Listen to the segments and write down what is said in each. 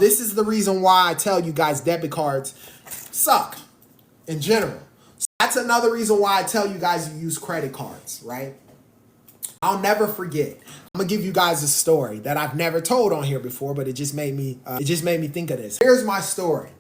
this is the reason why I tell you guys debit cards suck in general. So that's another reason why I tell you guys to use credit cards, right? I'll never forget. I'm gonna give you guys a story that I've never told on here before, but it just made me think of this. Here's my story.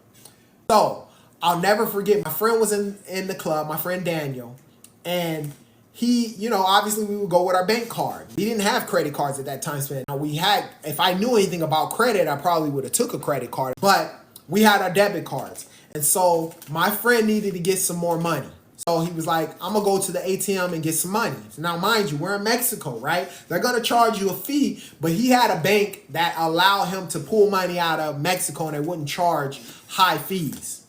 So I'll never forget. My friend was in the club, my friend Daniel, and he, obviously we would go with our bank card. We didn't have credit cards at that time. So we had, if I knew anything about credit, I probably would have took a credit card, but we had our debit cards. And so my friend needed to get some more money. So he was like, I'm gonna go to the ATM and get some money. So now mind you, we're in Mexico, right? They're gonna charge you a fee, but he had a bank that allowed him to pull money out of Mexico and they wouldn't charge high fees.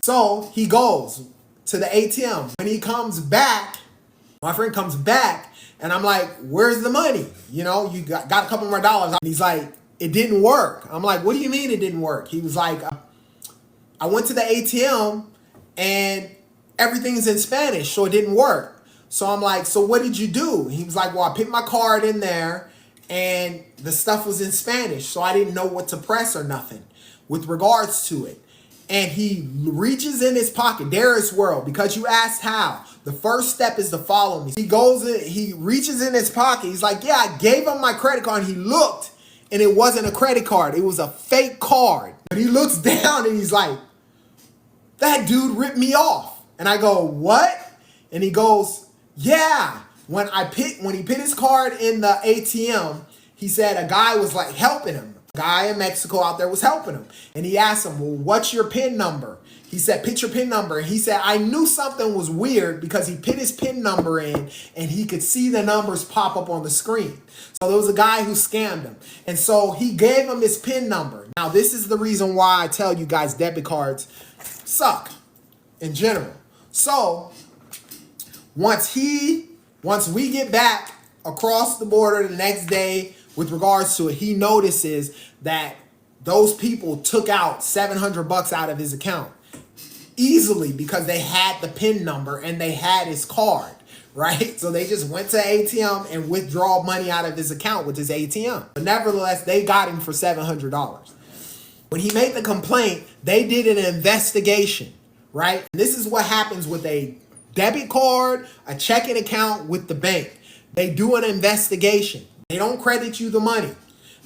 So he goes to the ATM. When he comes back, my friend comes back and I'm like, where's the money? You got a couple more dollars. And he's like, it didn't work. I'm like, what do you mean it didn't work? He was like, I went to the ATM and everything's in Spanish, so it didn't work. So I'm like, so what did you do? He was like, well, I put my card in there and the stuff was in Spanish, so I didn't know what to press or nothing with regards to it. And he reaches in his pocket. Darius World, because you asked how. The first step is to follow me. He goes in, he reaches in his pocket. He's like, yeah, I gave him my credit card. And he looked and it wasn't a credit card. It was a fake card. But he looks down and he's like, that dude ripped me off. And I go, what? And he goes, yeah. When he put his card in the ATM, he said a guy was like helping him. A guy in Mexico out there was helping him. And he asked him, well, what's your PIN number? He said, put your PIN number. And he said, I knew something was weird because he put his PIN number in and he could see the numbers pop up on the screen. So there was a guy who scammed him. And so he gave him his PIN number. Now, this is the reason why I tell you guys debit cards suck in general. So once we get back across the border the next day with regards to it, he notices that those people took out $700 out of his account easily because they had the PIN number and they had his card, right? So they just went to ATM and withdraw money out of his account with his ATM. But nevertheless, they got him for $700. When he made the complaint, they did an investigation, right? And this is what happens with a debit card, a checking account with the bank. They do an investigation. They don't credit you the money.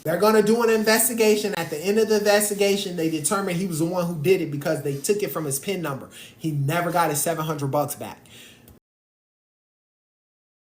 They're going to do an investigation. At the end of the investigation, they determined he was the one who did it because they took it from his PIN number. He never got his $700 back.